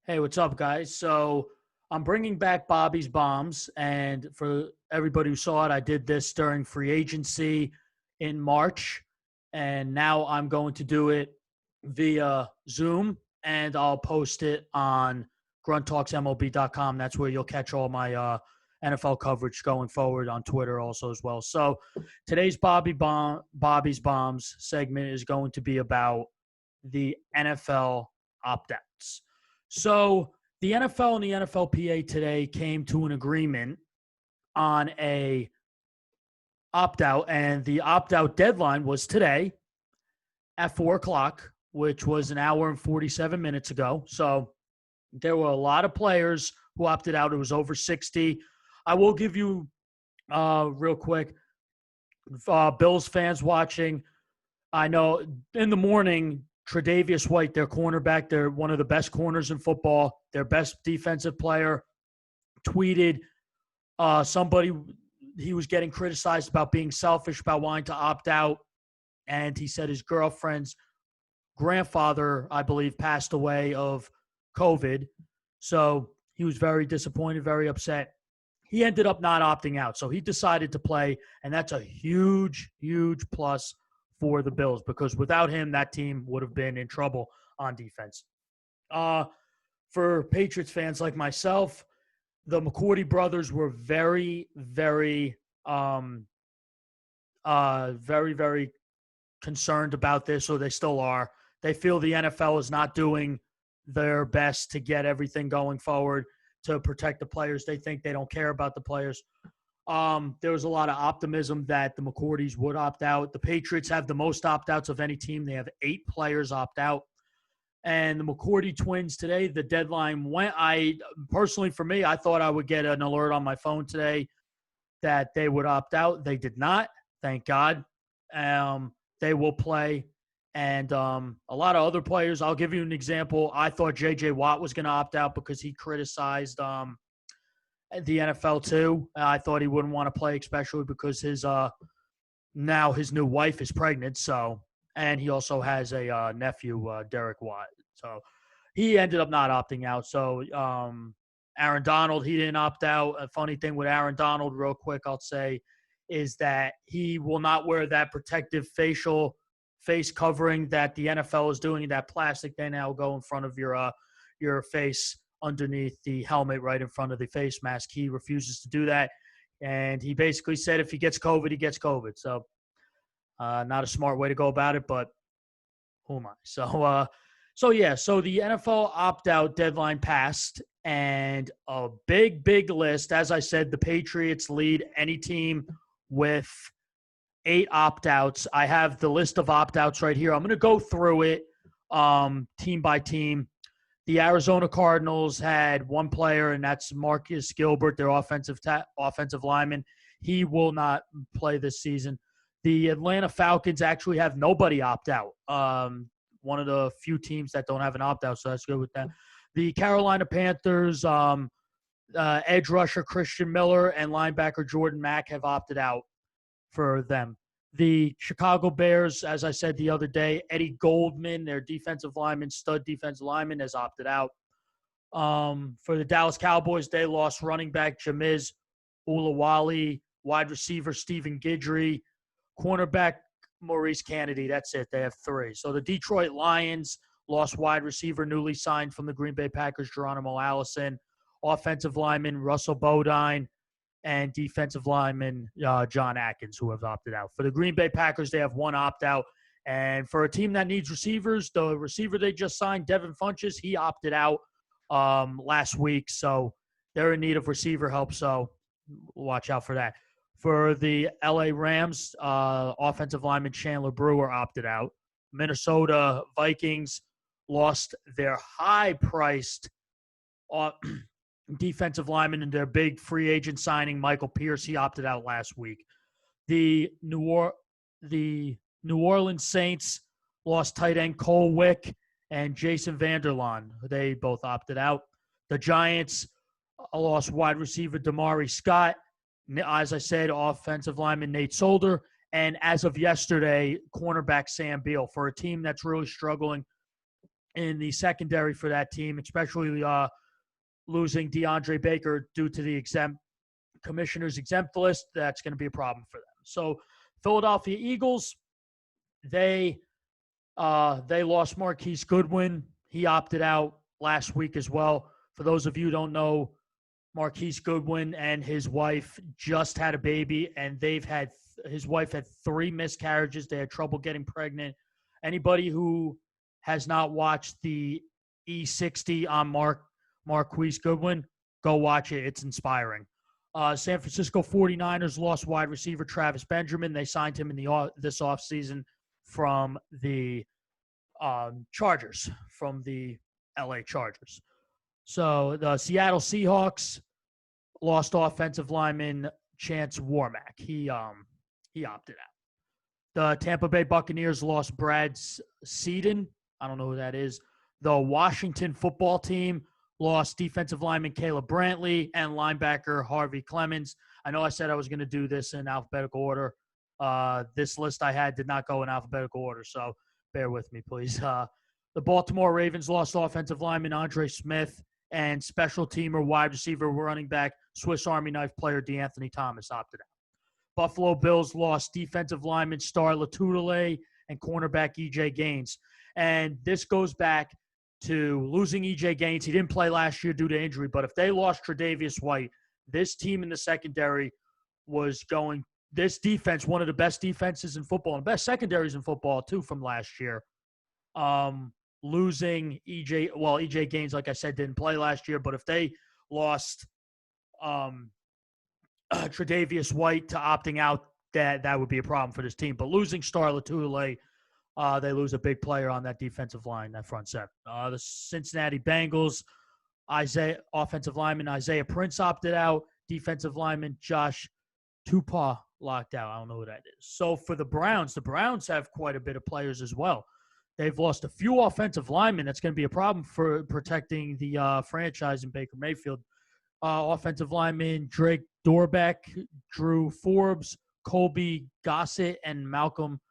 Hey, what's up, guys? So I'm bringing back Bobby's Bombs, and for everybody who saw it, I did this during free agency in March, and now I'm going to do it via Zoom, and I'll post it on grunttalksmlb.com. That's where you'll catch all my NFL coverage going forward on Twitter also as well. So today's Bobby's Bombs segment is going to be about the NFL opt-outs. So the NFL and the NFLPA today came to an agreement on a opt-out, and the opt-out deadline was today at 4 o'clock, which was an hour and 47 minutes ago. So there were a lot of players who opted out. It was over 60. I will give you real quick, Bills fans watching, I know in the morning, Tre'Davious White, their cornerback, they're one of the best corners in football, their best defensive player, tweeted somebody, he was getting criticized about being selfish, about wanting to opt out, and he said his girlfriend's grandfather, I believe, passed away of COVID, so he was very disappointed, very upset. He ended up not opting out, so he decided to play, and that's a huge, huge plus for the Bills, because without him, that team would have been in trouble on defense. For Patriots fans like myself, the McCourty brothers were very, very concerned about this, or they still are. They feel the NFL is not doing their best to get everything going forward to protect the players. They think they don't care about the players. There was a lot of optimism that the McCourtys would opt out. The Patriots have the most opt-outs of any team. They have 8 players opt out. And the McCourty twins today, the deadline went. Personally, for me, I thought I would get an alert on my phone today that they would opt out. They did not, thank God. They will play. And a lot of other players, I'll give you an example. I thought J.J. Watt was going to opt out because he criticized the NFL too. I thought he wouldn't want to play, especially because now his new wife is pregnant. So, and he also has a nephew, Derek Watt. So he ended up not opting out. So Aaron Donald, he didn't opt out. A funny thing with Aaron Donald, real quick, I'll say, is that he will not wear that protective face covering that the NFL is doing. That plastic they now go in front of your face, underneath the helmet, right in front of the face mask. He refuses to do that. And he basically said if he gets COVID, he gets COVID. So not a smart way to go about it, but who am I? So the NFL opt-out deadline passed, and a big, big list. As I said, the Patriots lead any team with 8 opt-outs. I have the list of opt-outs right here. I'm going to go through it team by team. The Arizona Cardinals had 1 player, and that's Marcus Gilbert, their offensive lineman. He will not play this season. The Atlanta Falcons actually have nobody opt out. One of the few teams that don't have an opt out, so that's good with that. The Carolina Panthers, edge rusher Christian Miller and linebacker Jordan Mack have opted out for them. The Chicago Bears, as I said the other day, Eddie Goldman, their defensive lineman, stud defensive lineman, has opted out. For the Dallas Cowboys, they lost running back Jamiz Ulawali, wide receiver Stephen Guidry, cornerback Maurice Kennedy. That's it. They have 3. So the Detroit Lions lost wide receiver newly signed from the Green Bay Packers, Geronimo Allison, offensive lineman Russell Bodine, and defensive lineman John Atkins, who have opted out. For the Green Bay Packers, they have 1 opt-out. And for a team that needs receivers, the receiver they just signed, Devin Funchess, he opted out last week. So they're in need of receiver help, so watch out for that. For the LA Rams, offensive lineman Chandler Brewer opted out. Minnesota Vikings lost their high-priced defensive lineman and their big free agent signing, Michael Pierce. He opted out last week. The New Orleans Saints lost tight end Cole Wick and Jason Vanderlaan. They both opted out. The Giants lost wide receiver Damari Scott. As I said, offensive lineman Nate Solder. And as of yesterday, cornerback Sam Beal. For a team that's really struggling in the secondary for that team, especially losing DeAndre Baker due to the commissioner's exempt list. That's going to be a problem for them. So Philadelphia Eagles, they lost Marquise Goodwin. He opted out last week as well. For those of you who don't know, Marquise Goodwin and his wife just had a baby, and his wife had 3 miscarriages. They had trouble getting pregnant. Anybody who has not watched the E60 on Marquise Goodwin, go watch it. It's inspiring. San Francisco 49ers lost wide receiver Travis Benjamin. They signed him in this offseason from the Chargers, from the LA Chargers. So the Seattle Seahawks lost offensive lineman Chance Warmack. He opted out. The Tampa Bay Buccaneers lost Brad Seaton. I don't know who that is. The Washington football team lost defensive lineman Caleb Brantley and linebacker Harvey Clemens. I know I said I was going to do this in alphabetical order. This list I had did not go in alphabetical order, so bear with me, please. The Baltimore Ravens lost offensive lineman Andre Smith and special teamer wide receiver running back Swiss Army knife player DeAnthony Thomas opted out. Buffalo Bills lost defensive lineman Star Latulele and cornerback E.J. Gaines. And this goes back to losing E.J. Gaines. He didn't play last year due to injury, but if they lost Tre'Davious White, this team in the secondary was going – this defense, one of the best defenses in football and best secondaries in football too from last year. Losing E.J. Gaines, like I said, didn't play last year, but if they lost Tre'Davious White to opting out, that would be a problem for this team. But losing Star Latulele, they lose a big player on that defensive line, that front set. The Cincinnati Bengals, offensive lineman Isaiah Prince opted out. Defensive lineman Josh Tupou locked out. I don't know who that is. So for the Browns have quite a bit of players as well. They've lost a few offensive linemen. That's going to be a problem for protecting the franchise in Baker Mayfield. Offensive linemen Drake Dorbeck, Drew Forbes, Colby Gossett, and Malcolm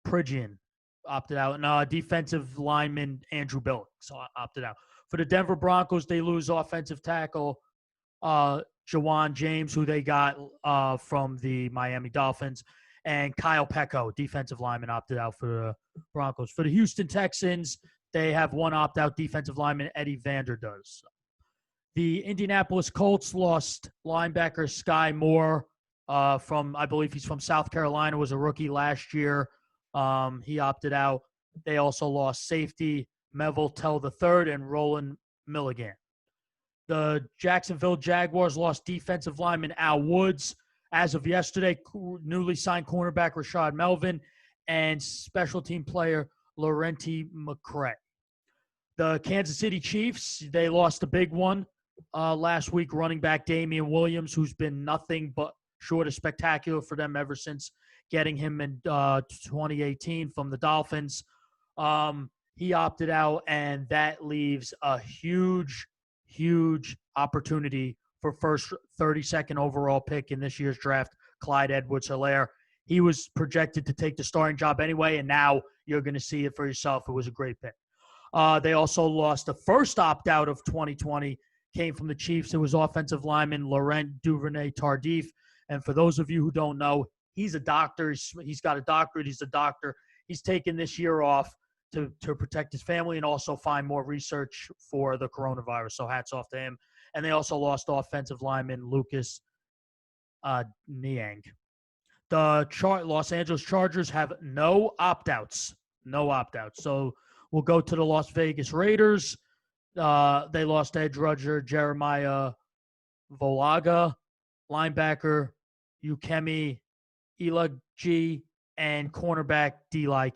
Pridgeon opted out. And defensive lineman Andrew Billings opted out. For the Denver Broncos, they lose offensive tackle Jawan James, who they got from the Miami Dolphins, and Kyle Pecco, defensive lineman, opted out for the Broncos. For the Houston Texans, they have one opt-out defensive lineman, Eddie Vander does. The Indianapolis Colts lost linebacker Sky Moore I believe he's from South Carolina, was a rookie last year. He opted out. They also lost safety Melville Tell III and Roland Milligan. The Jacksonville Jaguars lost defensive lineman Al Woods. As of yesterday, newly signed cornerback Rashad Melvin and special team player Laurenti McCray. The Kansas City Chiefs, they lost a big one last week, running back Damian Williams, who's been nothing but short of spectacular for them ever since getting him in 2018 from the Dolphins. He opted out, and that leaves a huge opportunity for first 32nd overall pick in this year's draft, Clyde Edwards-Helaire. He was projected to take the starting job anyway, and now you're going to see it for yourself. It was a great pick. They also lost the first opt-out of 2020, came from the Chiefs. It was offensive lineman Laurent Duvernay-Tardif. And for those of you who don't know, he's a doctor. He's got a doctorate. He's a doctor. He's taken this year off to protect his family and also find more research for the coronavirus. So hats off to him. And they also lost offensive lineman Lucas Niang. The Los Angeles Chargers have no opt-outs. So we'll go to the Las Vegas Raiders. They lost edge rusher Jeremiah Volaga, linebacker Ukemi Ilagi, and cornerback DJ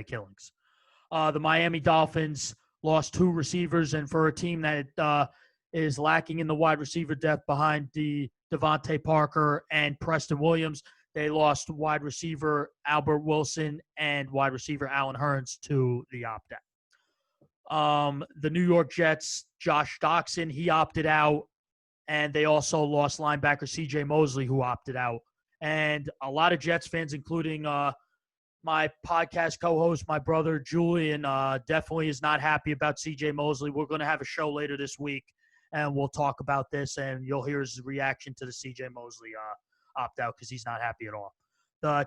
Killings. The Miami Dolphins lost 2 receivers, and for a team that is lacking in the wide receiver depth behind Devontae Parker and Preston Williams, they lost wide receiver Albert Wilson and wide receiver Allen Hurns to the opt-out. The New York Jets, Josh Doxson, he opted out, and they also lost linebacker C.J. Mosley, who opted out. And a lot of Jets fans, including my podcast co-host, my brother Julian, definitely is not happy about C.J. Mosley. We're going to have a show later this week, and we'll talk about this, and you'll hear his reaction to the C.J. Mosley opt-out because he's not happy at all. The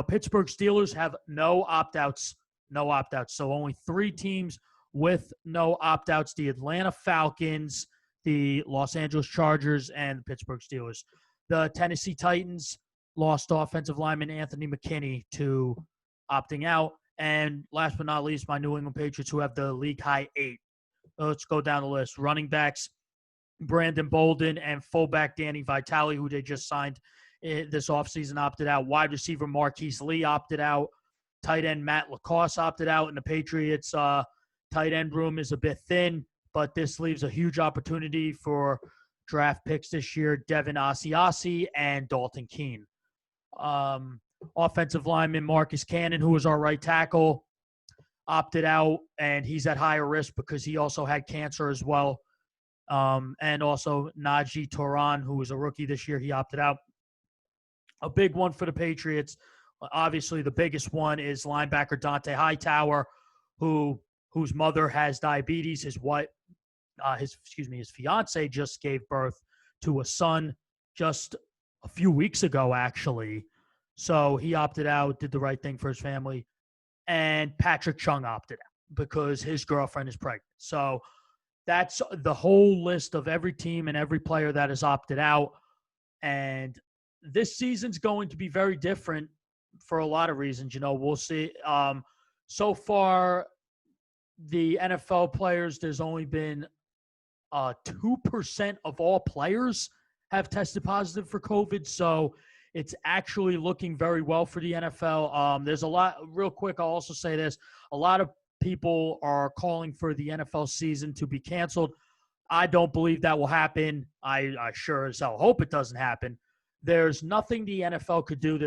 Pittsburgh Steelers have no opt-outs. So only 3 teams with no opt-outs: the Atlanta Falcons, the Los Angeles Chargers, and the Pittsburgh Steelers. The Tennessee Titans lost offensive lineman Anthony McKinney to opting out. And last but not least, my New England Patriots, who have the league-high 8. Let's go down the list. Running backs, Brandon Bolden, and fullback Danny Vitale, who they just signed this offseason, opted out. Wide receiver Marquise Lee opted out. Tight end Matt LaCosse opted out. And the Patriots' tight end room is a bit thin, but this leaves a huge opportunity for draft picks this year: Devin Asiasi and Dalton Keene. Offensive lineman Marcus Cannon, who was our right tackle, opted out, and he's at higher risk because he also had cancer as well. And also Najee Toran, who was a rookie this year, he opted out. A big one for the Patriots, obviously the biggest one, is linebacker Dante Hightower, whose mother has diabetes. His fiance just gave birth to a son just a few weeks ago, actually. So he opted out, did the right thing for his family. And Patrick Chung opted out because his girlfriend is pregnant. So that's the whole list of every team and every player that has opted out. And this season's going to be very different for a lot of reasons. We'll see. So far, the NFL players, there's only been 2% of all players have tested positive for COVID. So it's actually looking very well for the NFL. There's a lot, real quick, I'll also say this. A lot of people are calling for the NFL season to be canceled. I don't believe that will happen. I sure as hell hope it doesn't happen. There's nothing the NFL could do.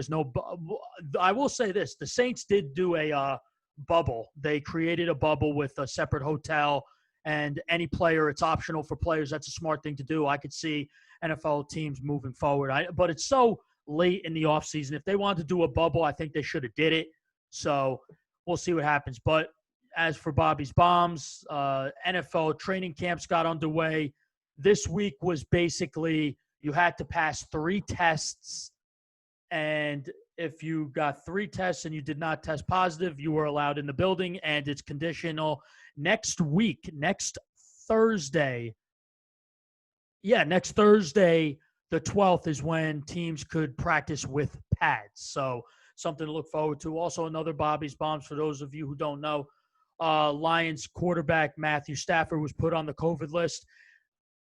I will say this. The Saints did do a bubble. They created a bubble with a separate hotel, and any player, it's optional for players. That's a smart thing to do. I could see NFL teams moving forward. But it's so late in the offseason. If they wanted to do a bubble, I think they should have did it. So we'll see what happens. But as for Bobby's Bombs, NFL training camps got underway. This week was basically you had to pass 3 tests, and if you got 3 tests and you did not test positive, you were allowed in the building, and it's conditional. Next Thursday, the 12th, is when teams could practice with pads. So something to look forward to. Also, another Bobby's Bombs for those of you who don't know. Lions quarterback Matthew Stafford was put on the COVID list.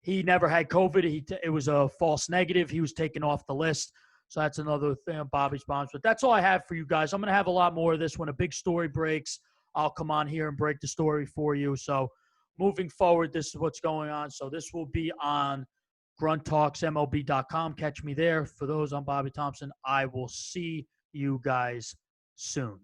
He never had COVID. It was a false negative. He was taken off the list. So that's another thing on Bobby's Bombs. But that's all I have for you guys. I'm going to have a lot more of this. When a big story breaks, I'll come on here and break the story for you. So moving forward, this is what's going on. So this will be on grunttalksmlb.com. Catch me there. For those on Bobby Thompson, I will see you guys soon.